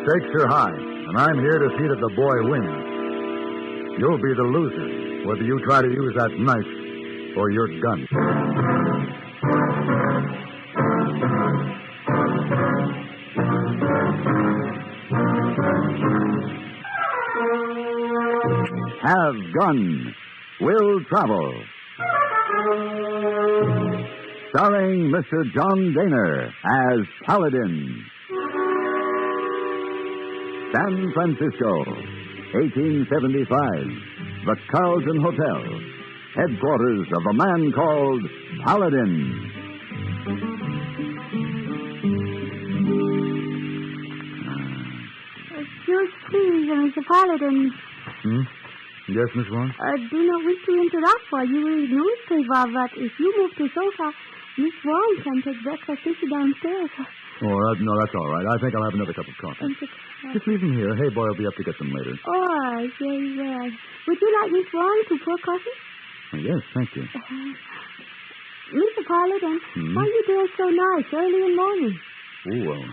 stakes are high, and I'm here to see that the boy wins. You'll be the loser, whether you try to use that knife or your gun. Have Gun, Will Travel. Starring Mr. John Daner as Paladin. San Francisco, 1875. The Carlton Hotel, headquarters of a man called Paladin. Excuse please, Mr. Paladin. Yes, Miss Wong? Do not wish to interrupt while you read newspaper, but if you move to sofa, Miss Wong can take breakfast with you downstairs. Oh, no, that's all right. I think I'll have another cup of coffee. Just leave them here. Hey, boy, I'll be up to get them later. Oh, very well. Would you like Miss Wong to pour coffee? Oh, yes, thank you. Mr. Paladin, why are you dressed so nice early in the morning? Oh, well,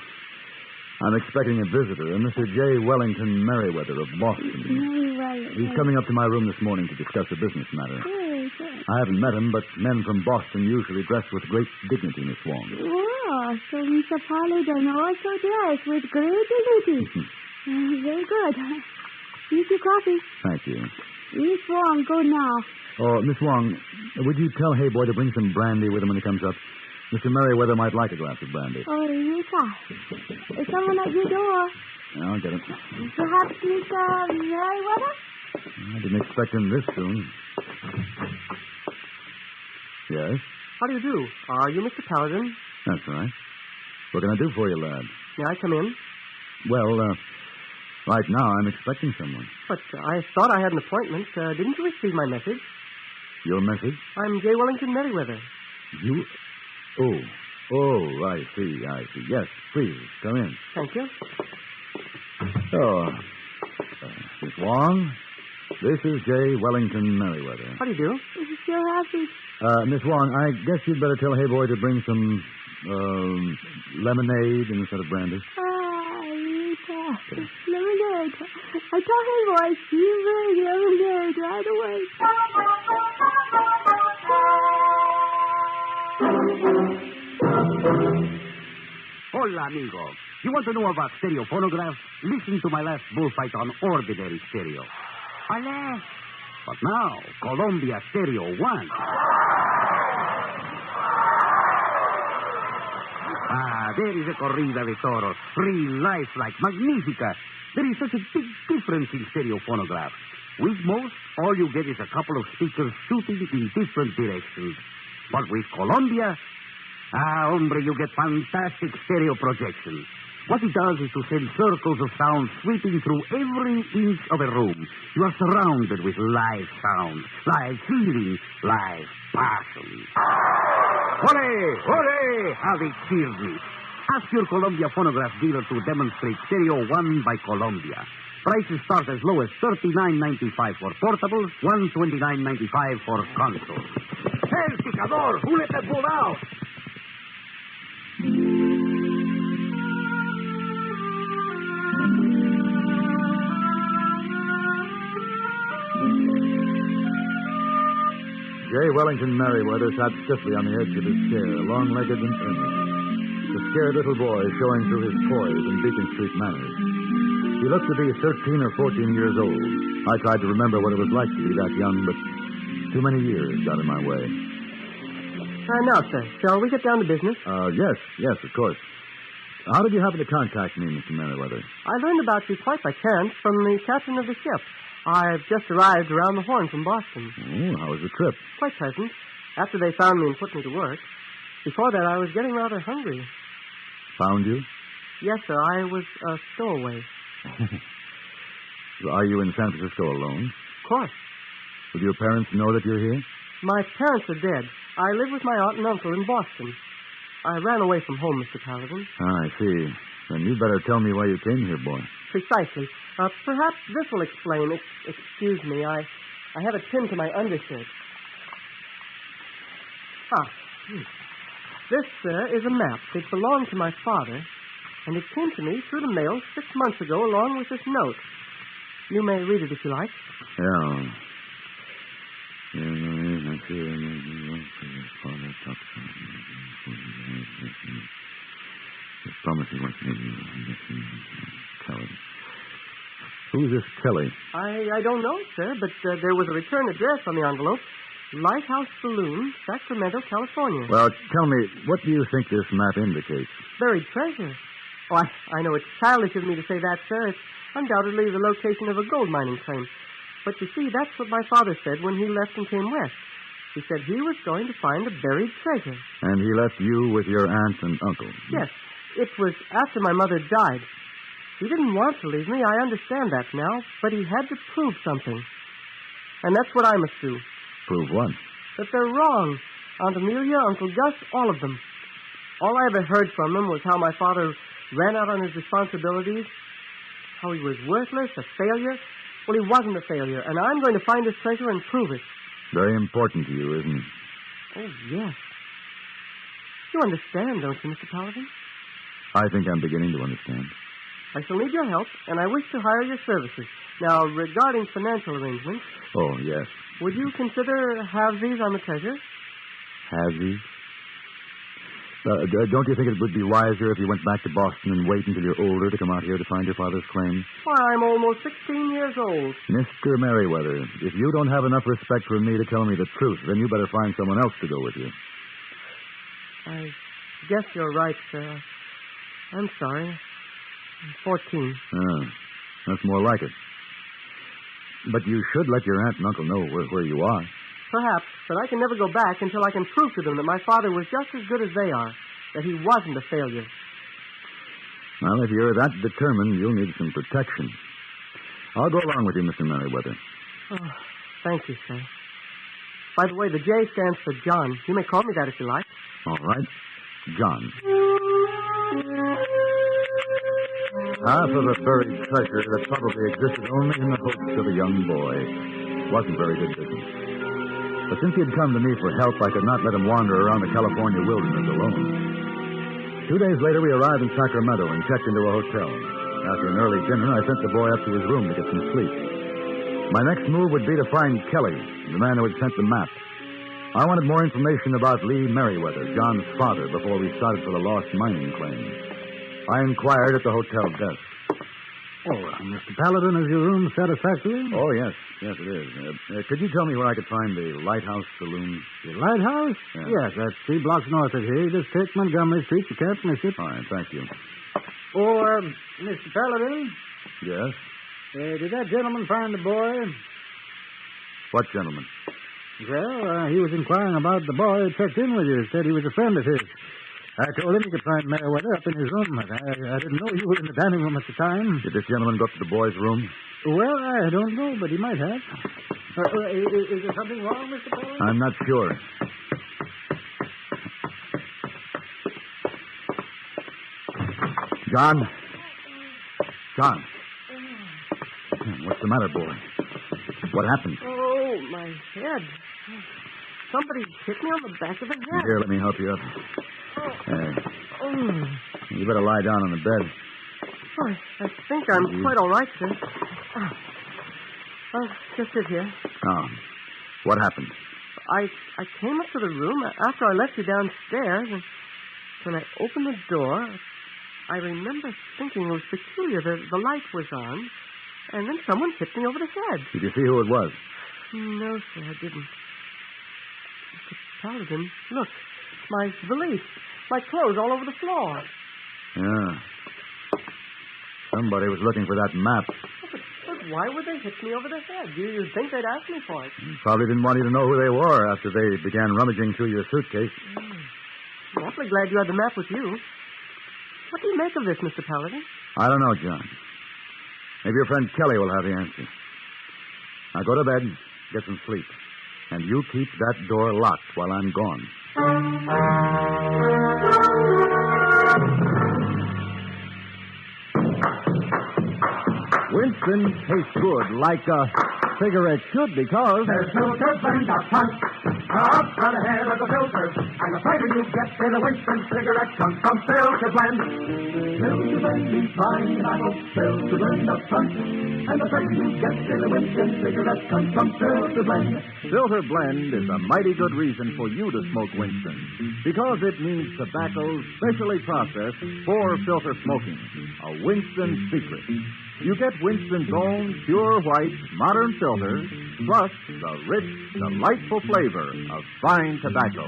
I'm expecting a visitor, Mr. J. Wellington Merriweather of Boston. He's coming up to my room this morning to discuss a business matter. Yes. I haven't met him, but men from Boston usually dress with great dignity, Miss Wong. Oh, so Mr. Paladin also dressed with great dignity. Very good. Here's your coffee. Thank you. Miss Wong, go now. Oh, Miss Wong, would you tell Hayboy to bring some brandy with him when he comes up? Mr. Merriweather might like a glass of brandy. Oh, yes, sir. Is someone at your door? I'll get it. Perhaps Mr. Merriweather? I didn't expect him this soon. Yes? How do you do? Are you Mr. Paladin? That's right. What can I do for you, lad? May I come in? Well, right now I'm expecting someone. But I thought I had an appointment. Didn't you receive my message? Your message? I'm J. Wellington Merriweather. You? Oh, I see. Yes, please, come in. Thank you. Oh, Miss Wong, this is J. Wellington Merriweather. How do you do? Sure happy. Miss Wong, I guess you'd better tell Hayboy to bring some, lemonade instead of brandy. Lemonade. I told Hayboy she bring lemonade right away. Hola, amigo. You want to know about stereo phonographs? Listen to my last bullfight on ordinary stereo. Ale. But now, Columbia Stereo 1. There is a corrida de toros. Real lifelike, magnifica. There is such a big difference in stereo phonographs. With most, all you get is a couple of speakers shooting in different directions. But with Columbia, hombre, you get fantastic stereo projection. What it does is to send circles of sound sweeping through every inch of a room. You are surrounded with live sound, live feeling, live passion. Hooray! Hooray! How they cheered me. Ask your Columbia phonograph dealer to demonstrate Stereo 1 by Columbia. Prices start as low as $39.95 for portables, $129.95 for consoles. El picador! Who let that bull out? J. Wellington Merriweather sat stiffly on the edge of his chair, long-legged and earnest. The scared little boy showing through his poise and Beacon Street manners. He looked to be 13 or 14 years old. I tried to remember what it was like to be that young, but too many years got in my way. Now, sir, shall we get down to business? Yes, of course. How did you happen to contact me, Mr. Merriweather? I learned about you quite by chance from the captain of the ship. I've just arrived around the Horn from Boston. Oh, how was the trip? Quite pleasant. After they found me and put me to work. Before that, I was getting rather hungry. Found you? Yes, sir. I was a stowaway. Are you in San Francisco alone? Of course. Will your parents know that you're here? My parents are dead. I live with my aunt and uncle in Boston. I ran away from home, Mr. Paladin. I see. Then you'd better tell me why you came here, boy. Precisely. Perhaps this will explain. Excuse me. I have it pinned to my undershirt. This, sir, is a map. It belonged to my father. And it came to me through the mail 6 months ago along with this note. You may read it if you like. Yeah. Promise he wants me to Kelly. Who's this Kelly? I don't know, sir, but there was a return address on the envelope. Lighthouse Saloon, Sacramento, California. Well, tell me, what do you think this map indicates? Buried treasure. Oh, I know it's childish of me to say that, sir. It's undoubtedly the location of a gold mining claim. But you see, that's what my father said when he left and came west. He said he was going to find a buried treasure. And he left you with your aunt and uncle? Yes. It was after my mother died. He didn't want to leave me. I understand that now. But he had to prove something. And that's what I must do. Prove what? That they're wrong. Aunt Amelia, Uncle Gus, all of them. All I ever heard from them was how my father ran out on his responsibilities, how he was worthless, a failure. Well, he wasn't a failure, and I'm going to find his treasure and prove it. Very important to you, isn't it? Oh, yes. You understand, don't you, Mr. Paladin? I think I'm beginning to understand. I shall need your help, and I wish to hire your services. Now, regarding financial arrangements... Oh, yes. Would you consider halvesies on the treasure? Halvesies? Don't you think it would be wiser if you went back to Boston and wait until you're older to come out here to find your father's claim? Why, I'm almost 16 years old. Mr. Merriweather, if you don't have enough respect for me to tell me the truth, then you better find someone else to go with you. I guess you're right, sir. I'm sorry. I'm 14. Ah, that's more like it. But you should let your aunt and uncle know where you are. Perhaps, but I can never go back until I can prove to them that my father was just as good as they are, that he wasn't a failure. Well, if you're that determined, you'll need some protection. I'll go along with you, Mr. Merriweather. Oh, thank you, sir. By the way, the J stands for John. You may call me that if you like. All right. John. Half of a buried treasure that probably existed only in the hopes of a young boy. Wasn't very good business. But since he had come to me for help, I could not let him wander around the California wilderness alone. 2 days later, we arrived in Sacramento and checked into a hotel. After an early dinner, I sent the boy up to his room to get some sleep. My next move would be to find Kelly, the man who had sent the map. I wanted more information about Lee Merriweather, John's father, before we started for the lost mining claim. I inquired at the hotel desk. Oh, Mr. Paladin, is your room satisfactory? Oh, yes. Yes, it is. Could you tell me where I could find the Lighthouse Saloon? The lighthouse? Yeah. Yes, that's 3 blocks north of here. You just take Montgomery Street. You can't miss it. All right, thank you. Oh, Mr. Paladin, Yes? did that gentleman find the boy? What gentleman? Well, he was inquiring about the boy who checked in with you. Said he was a friend of his. I told him he could find Merriweather up in his room, but I didn't know you were in the dining room at the time. Did this gentleman go up to the boy's room? Well, I don't know, but he might have. Is there something wrong, Mr. Paladin? I'm not sure. John? John? What's the matter, boy? What happened? Oh, my head. Somebody hit me on the back of the head. Here, let me help you up. Oh, You better lie down on the bed. I think I'm quite all right, sir. Well, just sit here. Oh. What happened? I came up to the room after I left you downstairs, and when I opened the door, I remember thinking it was peculiar. The light was on, and then someone hit me over the head. Did you see who it was? No, sir, I didn't. Mr. Paladin, look, my valise, my clothes all over the floor. Yeah. Somebody was looking for that map. But why would they hit me over the head? You'd think they'd ask me for it. Probably didn't want you to know who they were after they began rummaging through your suitcase. I'm awfully glad you had the map with you. What do you make of this, Mr. Paladin? I don't know, John. Maybe your friend Kelly will have the answer. Now go to bed, get some sleep. And you keep that door locked while I'm gone. Winston tastes good, like a cigarette should, because... There's no difference, a punch. Up on the head of the filters, and the flavor you get in a Winston cigarette comes from Filter Blend. Filter Blend is fine tobacco, Filter Blend up front, and the flavor you get in a Winston cigarette comes from Filter Blend. Filter Blend is a mighty good reason for you to smoke Winston, because it means tobacco specially processed for filter smoking. A Winston secret. You get Winston's own pure white, modern filter, plus the rich, delightful flavor of fine tobacco.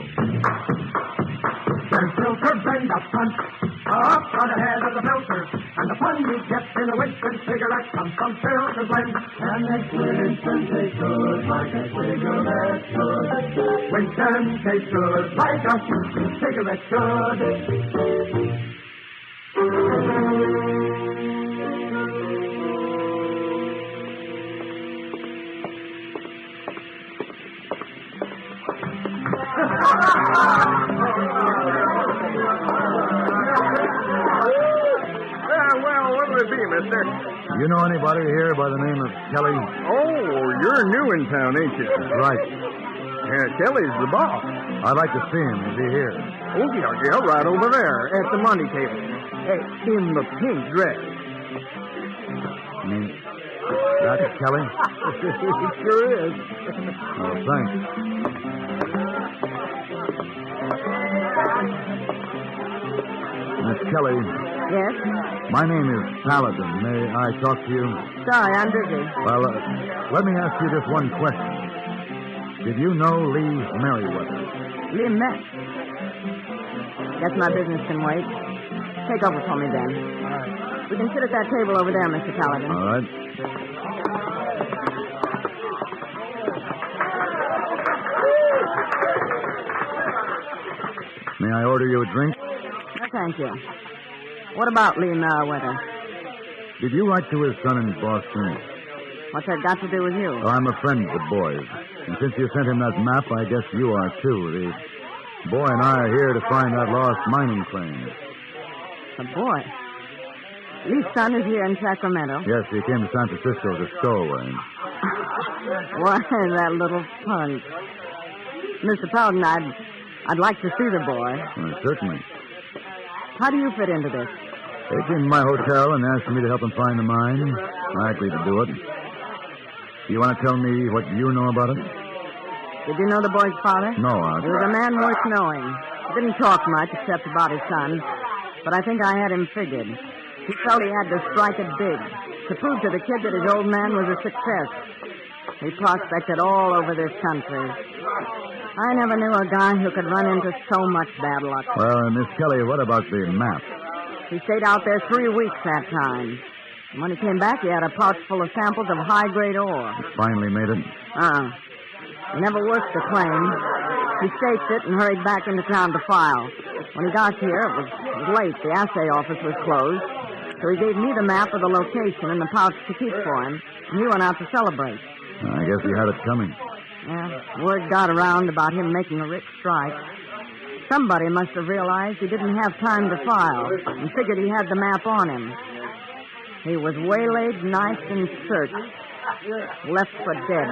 There's Filter Blend up front, up on the head of the filters, and the fun you get in a Winston cigarette comes from Filter Blend. And makes Winston taste good like a cigarette should. Winston tastes good like a cigarette should. Well, what'll it be, mister? You know anybody here by the name of Kelly? Oh, you're new in town, ain't you? That's right. Kelly's the boss. I'd like to see him. Is he here? Oh, yeah, right over there at the money table. Hey, in the pink dress. That's Kelly? It sure is. Oh, thanks. Miss Kelly, Yes? my name is Paladin. May I talk to you? Sorry, I'm busy. Well, let me ask you just one question. Did you know Lee Merriweather? Lee Met. Guess my business can wait. Take over for me, then. We can sit at that table over there, Mr. Paladin. All right. May I order you a drink? No, thank you. What about Lee Merriweather? Did you write to his son in Boston? What's that got to do with you? Oh, I'm a friend of the boy's. And since you sent him that map, I guess you are, too. The boy and I are here to find that lost mining claim. The boy? Lee's son is here in Sacramento. Yes, he came to San Francisco as a stowaway. Why, that little punk. Mr. Paladin, I'd like to see the boy. Well, certainly. How do you fit into this? They came to my hotel and asked me to help them find the mine. I agreed to do it. Do you want to tell me what you know about it? Did you know the boy's father? No, He was a man worth knowing. He didn't talk much except about his son, but I think I had him figured. He felt he had to strike it big, to prove to the kid that his old man was a success. He prospected all over this country. I never knew a guy who could run into so much bad luck. Well, Miss Kelly, what about the map? He stayed out there 3 weeks that time. And when he came back, he had a pouch full of samples of high-grade ore. Finally made it? He never worked the claim. He staked it and hurried back into town to file. When he got here, it was late. The assay office was closed. So he gave me the map of the location and the pouch to keep for him. And he went out to celebrate. I guess he had it coming. Yeah, word got around about him making a rich strike. Somebody must have realized he didn't have time to file and figured he had the map on him. He was waylaid, knifed, and searched. Left for dead.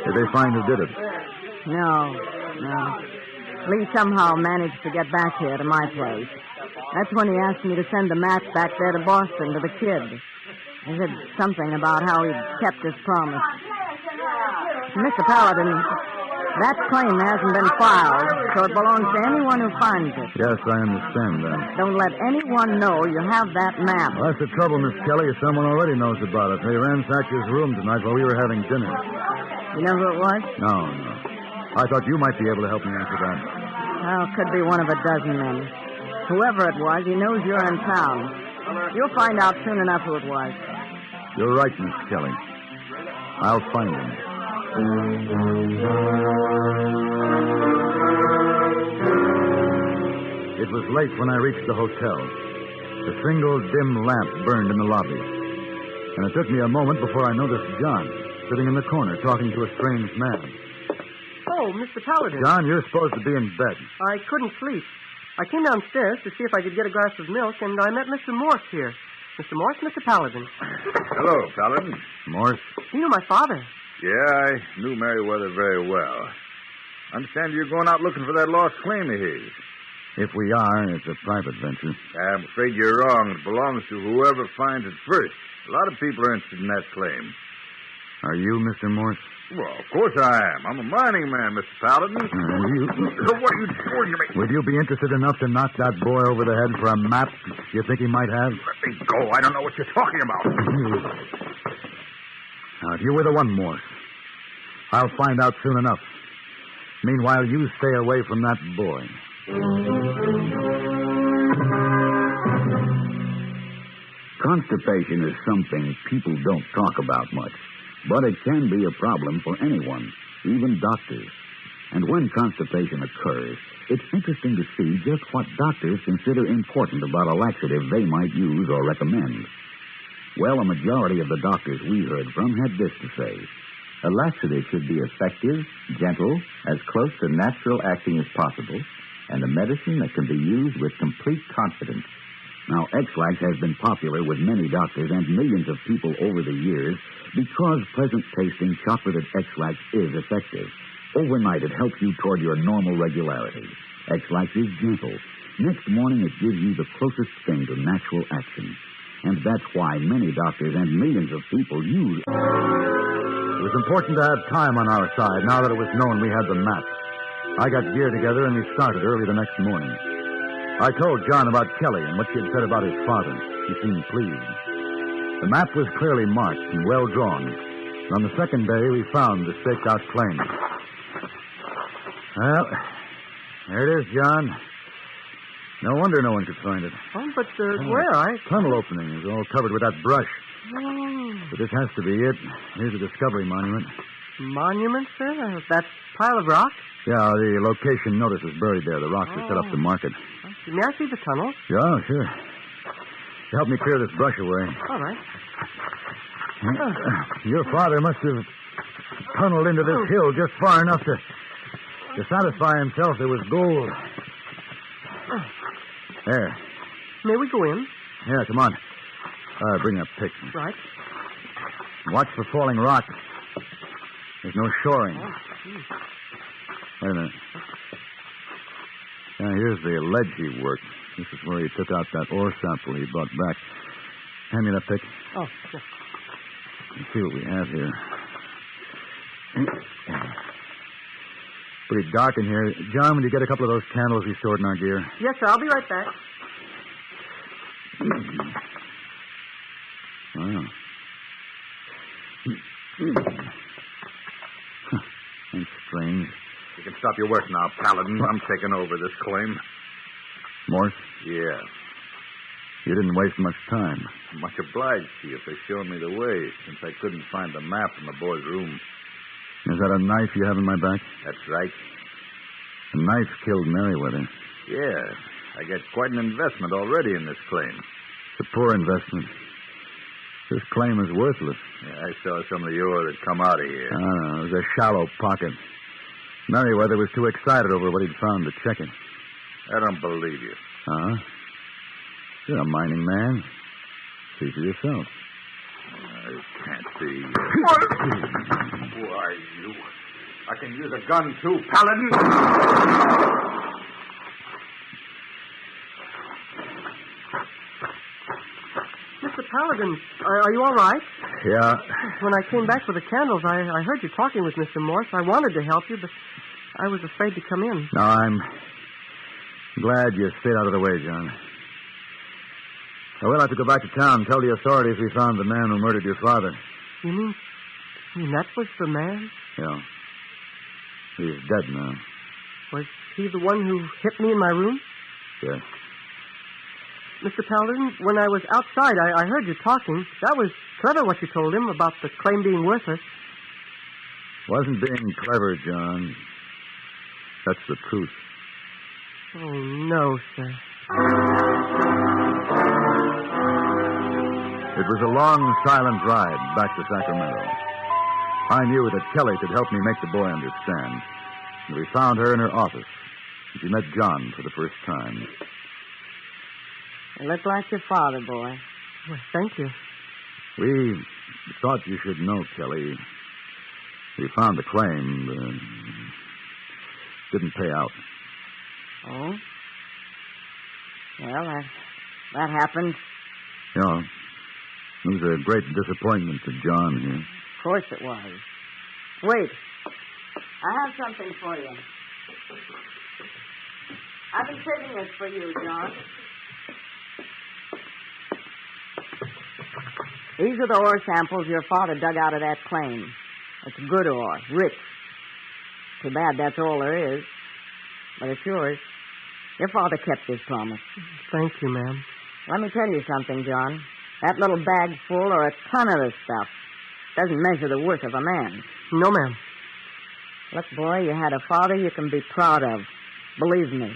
Did they find who did it? No. Lee somehow managed to get back here to my place. That's when he asked me to send the map back there to Boston to the kid. He said something about how he'd kept his promise. Mr. Paladin, that claim hasn't been filed, so it belongs to anyone who finds it. Yes, I understand that. Don't let anyone know you have that map. Well, that's the trouble, Miss Kelly. Someone already knows about it. They ransacked his room tonight while we were having dinner. You know who it was? No. I thought you might be able to help me answer that. Well, could be one of a dozen men. Whoever it was, he knows you're in town. You'll find out soon enough who it was. You're right, Miss Kelly. I'll find him. It was late when I reached the hotel. A single dim lamp burned in the lobby. And it took me a moment before I noticed John sitting in the corner talking to a strange man. Oh, Mr. Paladin. John, you're supposed to be in bed. I couldn't sleep. I came downstairs to see if I could get a glass of milk, and I met Mr. Morse here. Mr. Morse, Mr. Paladin. Hello, Paladin. Morse? You know my father. Yeah, I knew Merriweather very well. I understand you're going out looking for that lost claim of his. If we are, it's a private venture. I'm afraid you're wrong. It belongs to whoever finds it first. A lot of people are interested in that claim. Are you Mr. Morse? Well, of course I am. I'm a mining man, Mr. Paladin. What are you doing to me? Would you be interested enough to knock that boy over the head for a map you think he might have? Let me go. I don't know what you're talking about. Now, if you were the one, Morse, I'll find out soon enough. Meanwhile, you stay away from that boy. Constipation is something people don't talk about much, but it can be a problem for anyone, even doctors. And when constipation occurs, it's interesting to see just what doctors consider important about a laxative they might use or recommend. Well, a majority of the doctors we heard from had this to say. A laxative should be effective, gentle, as close to natural acting as possible, and a medicine that can be used with complete confidence. Now, X-Lax has been popular with many doctors and millions of people over the years because pleasant-tasting chocolated X-Lax is effective. Overnight, it helps you toward your normal regularity. X-Lax is gentle. Next morning, it gives you the closest thing to natural action. And that's why many doctors and millions of people use it. It was important to have time on our side now that it was known we had the map. I got gear together and we started early the next morning. I told John about Kelly and what she had said about his father. He seemed pleased. The map was clearly marked and well drawn. And on the second day, we found the staked-out claim. Well, there it is, John. No wonder no one could find it. Oh, but where? Tunnel opening is all covered with that brush. Oh. But this has to be it. Here's a discovery monument. Monument, sir? That pile of rock? Yeah, the location notice is buried there. The rocks are set up to mark it. May I see the tunnel? Yeah, sure. Help me clear this brush away. All right. Your father must have tunneled into this hill just far enough to satisfy himself there was gold. There. May we go in? Yeah, come on. Bring that pick. Right. Watch for falling rock. There's no shoring. Wait a minute. Yeah, here's the ledge he worked. This is where he took out that ore sample he brought back. Hand me that pick. Oh, yes. Let's see what we have here. Pretty dark in here. John, will you get a couple of those candles we stored in our gear? Yes, sir. I'll be right back. Wow. That's strange. You can stop your work now, Paladin. I'm taking over this claim. Morse? Yeah. You didn't waste much time. Much obliged to you for showing me the way, since I couldn't find the map in the boy's room. Is that a knife you have in my back? That's right. The knife killed Merriweather. Yeah. I got quite an investment already in this claim. It's a poor investment. This claim is worthless. Yeah, I saw some of the ore that come out of here. It was a shallow pocket. Merriweather was too excited over what he'd found to check it. I don't believe you. Huh? You're a mining man. See for yourself. I can't see. Who are you? I can use a gun, too, Paladin. Mr. Paladin, are you all right? Yeah. When I came back with the candles, I heard you talking with Mr. Morse. I wanted to help you, but I was afraid to come in. No, I'm glad you stayed out of the way, John. I will have to go back to town and tell the authorities we found the man who murdered your father. You mean that was the man? Yeah. He's dead now. Was he the one who hit me in my room? Yes. Mr. Paladin, when I was outside, I heard you talking. That was clever what you told him about the claim being worthless. Wasn't being clever, John. That's the truth. Oh, no, sir. It was a long, silent ride back to Sacramento. I knew that Kelly could help me make the boy understand. And we found her in her office. She met John for the first time. You look like your father, boy. Well, thank you. We thought you should know, Kelly. We found the claim. didn't pay out. Oh? Well, that happened. Yeah. It was a great disappointment to John here. Of course it was. Wait. I have something for you. I've been saving this for you, John. These are the ore samples your father dug out of that claim. It's good ore, rich. Too bad that's all there is. But it's yours. Your father kept his promise. Thank you, ma'am. Let me tell you something, John. That little bag full or a ton of this stuff doesn't measure the worth of a man. No, ma'am. Look, boy, you had a father you can be proud of. Believe me.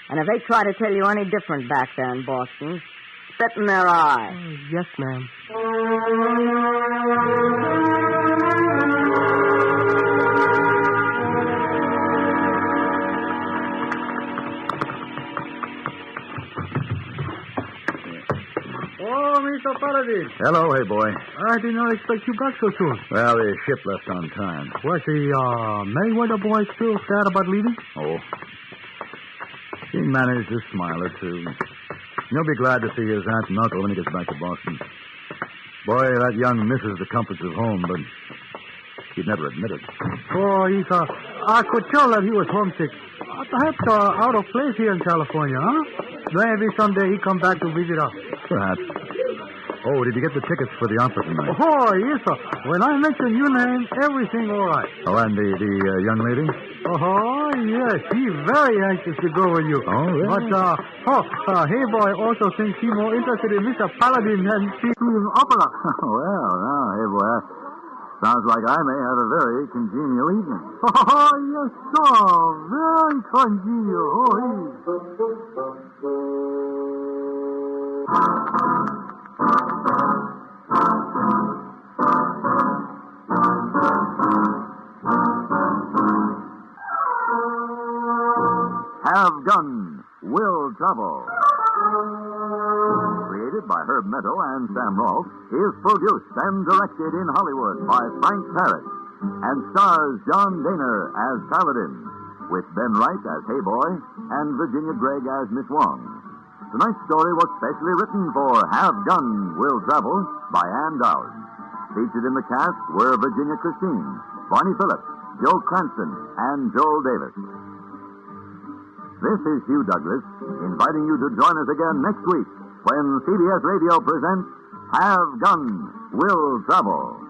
And if they try to tell you any different back there in Boston, spit in their eye. Oh, yes, ma'am. Oh, Mr. Paladin. Hello, hey, boy. I did not expect you back so soon. Well, the ship left on time. Was the Mayweather boy still sad about leaving? Oh. He managed to smile or two. He'll be glad to see his aunt and uncle when he gets back to Boston. Boy, that young misses the comforts of home, but he'd never admit it. Oh, I could tell that he was homesick. Perhaps out of place here in California, huh? Maybe someday he come back to visit us. Perhaps. Oh, did you get the tickets for the opera tonight? Oh, yes, sir. When I mention your name, everything all right. Oh, and the young lady? Oh, yes. She's very anxious to go with you. Oh, really? But, hey, boy also thinks she's more interested in Mr. Paladin than she is opera. Well, now, hey, boy, sounds like I may have a very congenial evening. Oh, yes, sir. Very congenial. Oh, Have Gun, Will Travel. Created by Herb Meadow and Sam Rolfe, is produced and directed in Hollywood by Frank Parrott, and stars John Daner as Paladin, with Ben Wright as Hey Boy and Virginia Gregg as Miss Wong. Tonight's story was specially written for Have Gun, Will Travel by Ann Dowd. Featured in the cast were Virginia Christine, Barney Phillips, Joe Cranston, and Joel Davis. This is Hugh Douglas, inviting you to join us again next week when CBS Radio presents Have Gun, Will Travel.